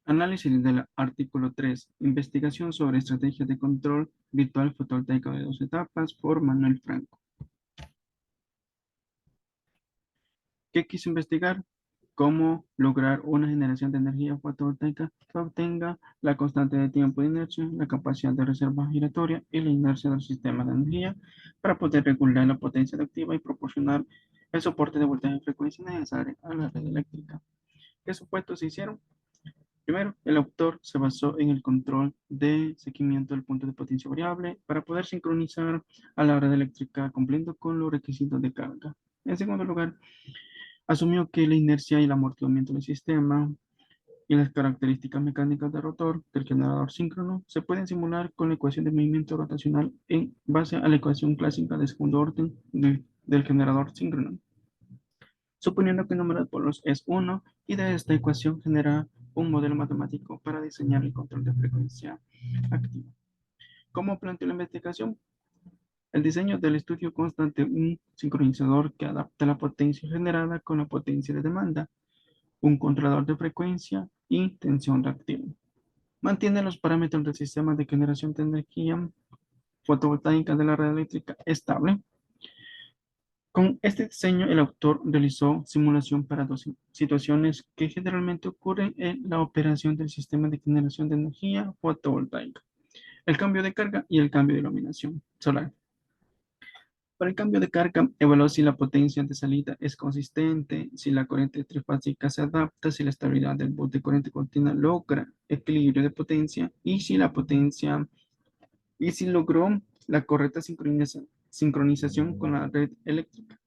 Análisis del artículo 3. Investigación sobre estrategias de control virtual fotovoltaico de dos etapas por Manuel Franco. ¿Qué quiso investigar? Cómo lograr una generación de energía fotovoltaica que obtenga la constante de tiempo de inercia, la capacidad de reserva giratoria y la inercia del sistema de energía para poder regular la potencia activa y proporcionar el soporte de voltaje y frecuencia necesario a la red eléctrica. ¿Qué supuestos se hicieron? Primero, el autor se basó en el control de seguimiento del punto de potencia variable para poder sincronizar a la red eléctrica cumpliendo con los requisitos de carga. En segundo lugar, asumió que la inercia y el amortiguamiento del sistema y las características mecánicas del rotor del generador síncrono se pueden simular con la ecuación de movimiento rotacional en base a la ecuación clásica de segundo orden del generador síncrono, suponiendo que el número de polos es 1 y de esta ecuación genera un modelo matemático para diseñar el control de frecuencia activa. ¿Cómo planteó la investigación? El diseño del estudio consta de un sincronizador que adapta la potencia generada con la potencia de demanda, un controlador de frecuencia y tensión reactiva. Mantiene los parámetros del sistema de generación de energía fotovoltaica de la red eléctrica estable. Con este diseño, el autor realizó simulación para dos situaciones que generalmente ocurren en la operación del sistema de generación de energía fotovoltaica: el cambio de carga y el cambio de iluminación solar. Para el cambio de carga, evaluó si la potencia de salida es consistente, si la corriente trifásica se adapta, si la estabilidad del bus de corriente continua logra equilibrio de potencia y si la potencia y si logró la correcta sincronización con la red eléctrica.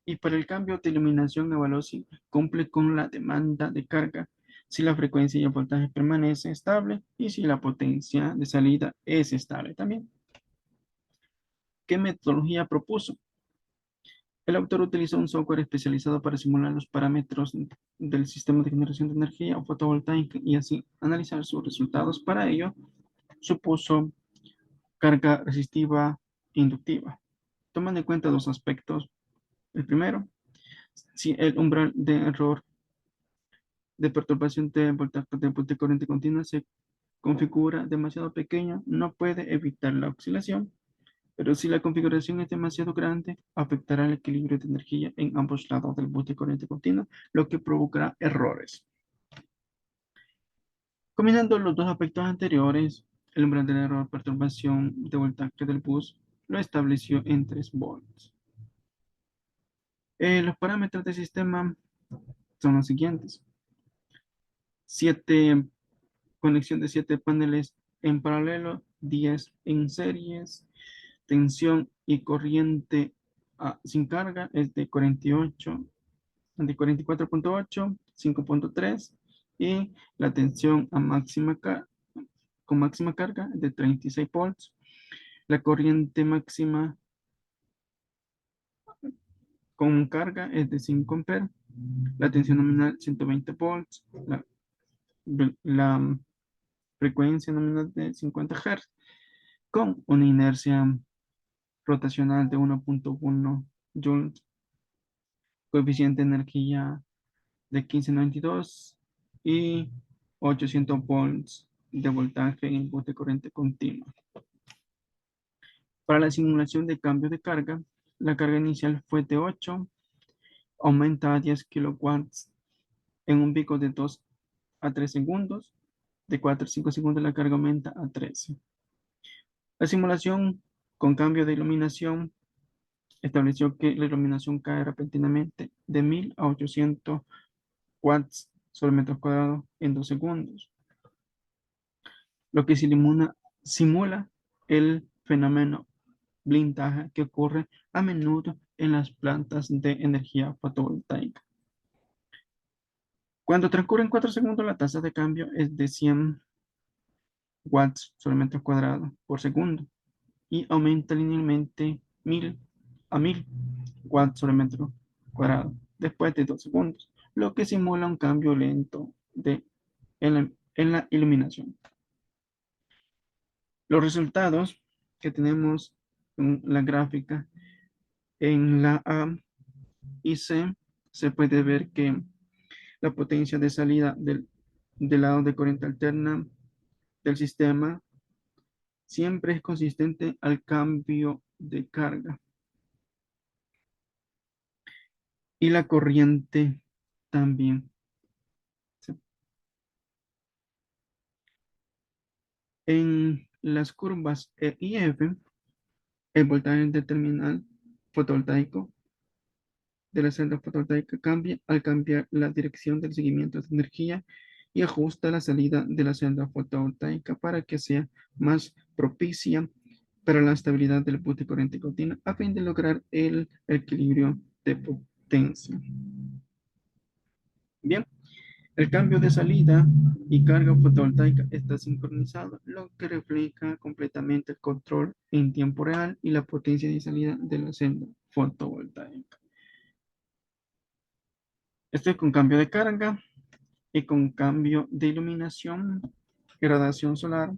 Y para el cambio de iluminación, evaluó si cumple con la demanda de carga, si la frecuencia y el voltaje permanece estable y si la potencia de salida es estable también. ¿Qué metodología propuso? El autor utilizó un software especializado para simular los parámetros del sistema de generación de energía fotovoltaica y así analizar sus resultados. Para ello, supuso carga resistiva e inductiva, tomando en cuenta dos aspectos. El primero, si el umbral de error de perturbación de voltaje de corriente continua se configura demasiado pequeño, no puede evitar la oscilación, pero si la configuración es demasiado grande, afectará el equilibrio de energía en ambos lados del bus de corriente continua, lo que provocará errores. Combinando los dos aspectos anteriores, el umbral de error perturbación de voltaje del bus lo estableció en 3 volts. Los parámetros del sistema son los siguientes: 7 conexión de 7 paneles en paralelo, 10 en series, tensión y corriente sin carga es de 48, de 44.8, 5.3 y la tensión a con máxima carga de 36 volts. La corriente máxima con carga es de 5 amperes. La tensión nominal 120 volts. La frecuencia nominal de 50 Hz con una inercia rotacional de 1.1 joules, coeficiente de energía de 1592 y 800 volts de voltaje en input de corriente continua. Para la simulación de cambio de carga, la carga inicial fue de 8, aumenta a 10 kilowatts en un pico de 2 a 3 segundos, de 4 a 5 segundos la carga aumenta a 13. La simulación con cambio de iluminación estableció que la iluminación cae repentinamente de 1000 a 800 watts sobre metros cuadrados en 2 segundos, lo que simula el fenómeno blindaje que ocurre a menudo en las plantas de energía fotovoltaica. Cuando transcurren 4 segundos, la tasa de cambio es de 100 watts sobre metro cuadrado por segundo y aumenta linealmente 1000 a 1000 watts sobre metro cuadrado después de 2 segundos, lo que simula un cambio lento en la iluminación. Los resultados que tenemos en la gráfica en la A y C, se puede ver que la potencia de salida del lado de corriente alterna del sistema siempre es consistente al cambio de carga. Y la corriente también. ¿Sí? En las curvas E y F, el voltaje del terminal fotovoltaico de la celda fotovoltaica cambia al cambiar la dirección del seguimiento de energía y ajusta la salida de la celda fotovoltaica para que sea más propicia para la estabilidad del bus de corriente continua a fin de lograr el equilibrio de potencia. Bien, el cambio de salida y carga fotovoltaica está sincronizado, lo que refleja completamente el control en tiempo real y la potencia de salida de la celda fotovoltaica. Esto es con cambio de carga y con cambio de iluminación y radiación solar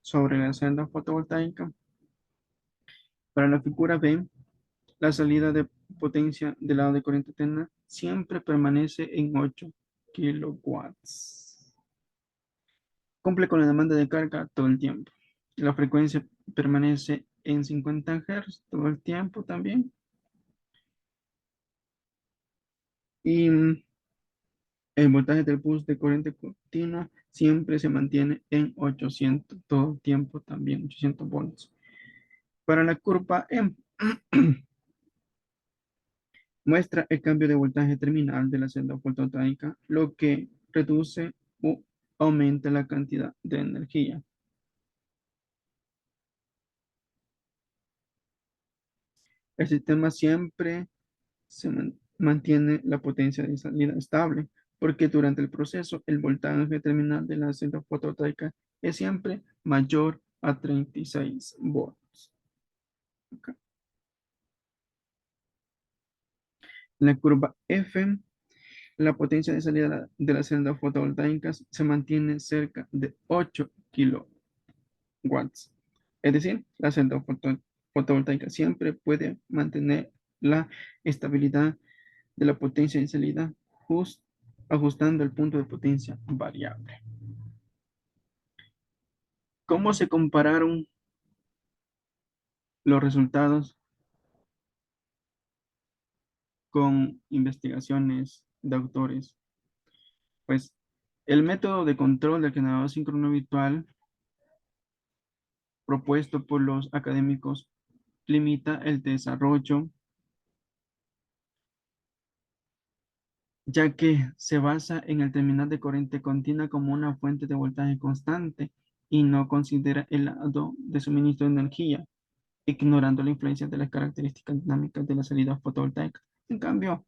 sobre la celda fotovoltaica. Para la figura B, la salida de potencia del lado de corriente alterna siempre permanece en 8 kilowatts. Cumple con la demanda de carga todo el tiempo. La frecuencia permanece en 50 Hz todo el tiempo también. Y el voltaje del bus de corriente continua siempre se mantiene en 800 todo el tiempo también, 800 volts. Para la curva M, muestra el cambio de voltaje terminal de la celda fotovoltaica, lo que reduce o aumenta la cantidad de energía. El sistema siempre se mantiene la potencia de salida estable, porque durante el proceso el voltaje terminal de la celda fotovoltaica es siempre mayor a 36 volts. Acá. En la curva F, la potencia de salida de las celdas fotovoltaicas se mantiene cerca de 8 kilowatts. Es decir, la celda fotovoltaica siempre puede mantener la estabilidad de la potencia de salida ajustando el punto de potencia variable. ¿Cómo se compararon los resultados con investigaciones de autores? Pues el método de control del generador síncrono virtual propuesto por los académicos limita el desarrollo, ya que se basa en el terminal de corriente continua como una fuente de voltaje constante y no considera el lado de suministro de energía, ignorando la influencia de las características dinámicas de la salida fotovoltaica. En cambio,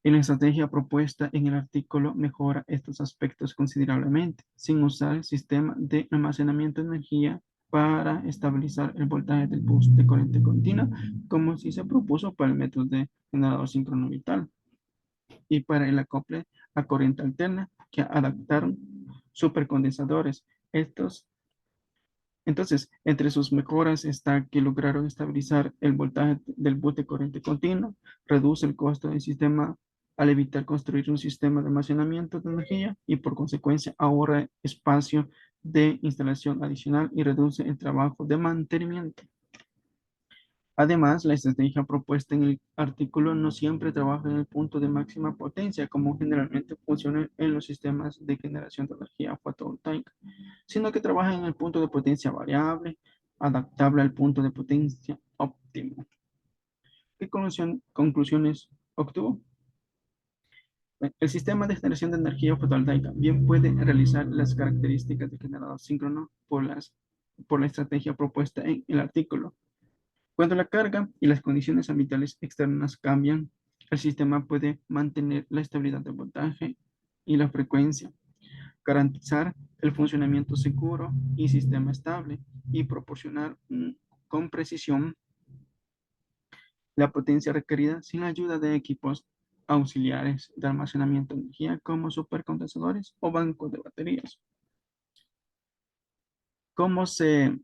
en la estrategia propuesta en el artículo mejora estos aspectos considerablemente, sin usar el sistema de almacenamiento de energía para estabilizar el voltaje del bus de corriente continua, como si se propuso para el método de generador síncrono vital y para el acople a corriente alterna que adaptaron supercondensadores. Entonces, entre sus mejoras está que lograron estabilizar el voltaje del bus de corriente continua, reduce el costo del sistema al evitar construir un sistema de almacenamiento de energía y por consecuencia ahorra espacio de instalación adicional y reduce el trabajo de mantenimiento. Además, la estrategia propuesta en el artículo no siempre trabaja en el punto de máxima potencia, como generalmente funciona en los sistemas de generación de energía fotovoltaica, sino que trabaja en el punto de potencia variable, adaptable al punto de potencia óptimo. ¿Qué conclusiones obtuvo? El sistema de generación de energía fotovoltaica bien puede realizar las características de generador síncrono por la estrategia propuesta en el artículo. Cuando la carga y las condiciones ambientales externas cambian, el sistema puede mantener la estabilidad del voltaje y la frecuencia, garantizar el funcionamiento seguro y sistema estable y proporcionar con precisión la potencia requerida sin la ayuda de equipos auxiliares de almacenamiento de energía como supercondensadores o bancos de baterías. ¿Cómo se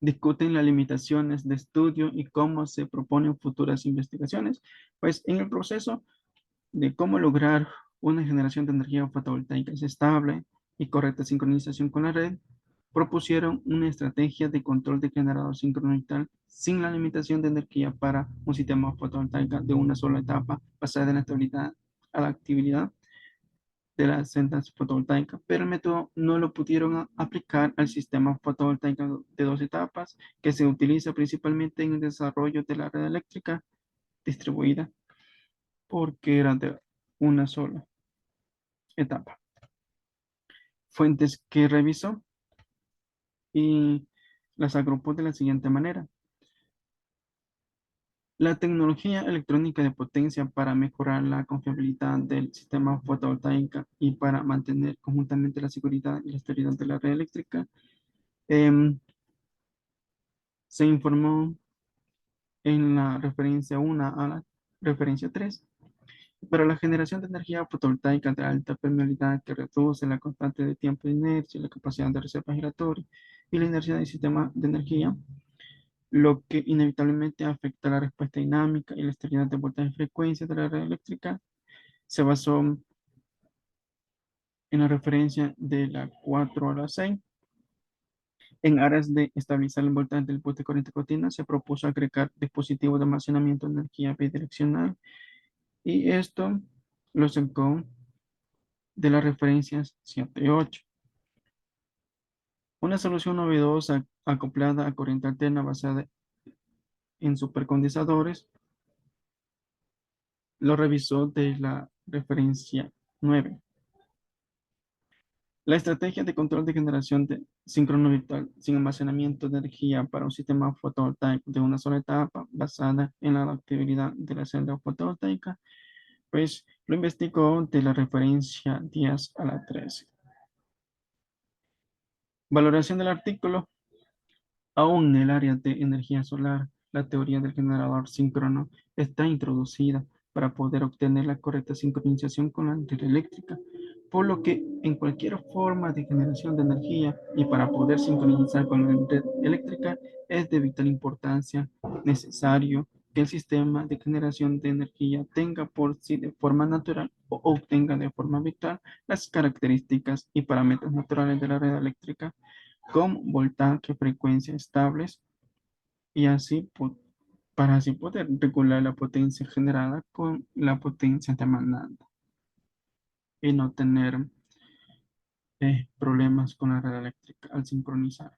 discuten las limitaciones de estudio y cómo se proponen futuras investigaciones? Pues en el proceso de cómo lograr una generación de energía fotovoltaica estable y correcta sincronización con la red, propusieron una estrategia de control de generador sincronal sin la limitación de energía para un sistema fotovoltaico de una sola etapa basada en la estabilidad a la actividad de las centrales fotovoltaicas, pero el método no lo pudieron aplicar al sistema fotovoltaico de dos etapas que se utiliza principalmente en el desarrollo de la red eléctrica distribuida porque era de una sola etapa. Fuentes que revisó y las agrupó de la siguiente manera. La tecnología electrónica de potencia para mejorar la confiabilidad del sistema fotovoltaico y para mantener conjuntamente la seguridad y la estabilidad de la red eléctrica, em, se informó en la referencia 1 a la referencia 3 para la generación de energía fotovoltaica de alta permeabilidad que reduce la constante de tiempo de inercia, la capacidad de reserva giratoria y la inercia del sistema de energía, lo que inevitablemente afecta la respuesta dinámica y la estabilidad de voltaje y frecuencia de la red eléctrica, se basó en la referencia de la 4 a la 6. En aras de estabilizar el voltaje del poste de corriente continua, se propuso agregar dispositivos de almacenamiento de energía bidireccional y esto lo sacó de las referencias 7 y 8. Una solución novedosa acoplada a corriente alterna basada en supercondensadores lo revisó de la referencia 9. La estrategia de control de generación de síncrono virtual sin almacenamiento de energía para un sistema fotovoltaico de una sola etapa basada en la adaptabilidad de la celda fotovoltaica, pues lo investigó de la referencia 10 a la 13. Valoración del artículo. Aún en el área de energía solar, la teoría del generador síncrono está introducida para poder obtener la correcta sincronización con la red eléctrica, por lo que en cualquier forma de generación de energía y para poder sincronizar con la red eléctrica es de vital importancia necesario que el sistema de generación de energía tenga por sí de forma natural o obtenga de forma virtual las características y parámetros naturales de la red eléctrica con voltaje, frecuencia estables y así para así poder regular la potencia generada con la potencia demandada y no tener problemas con la red eléctrica al sincronizar.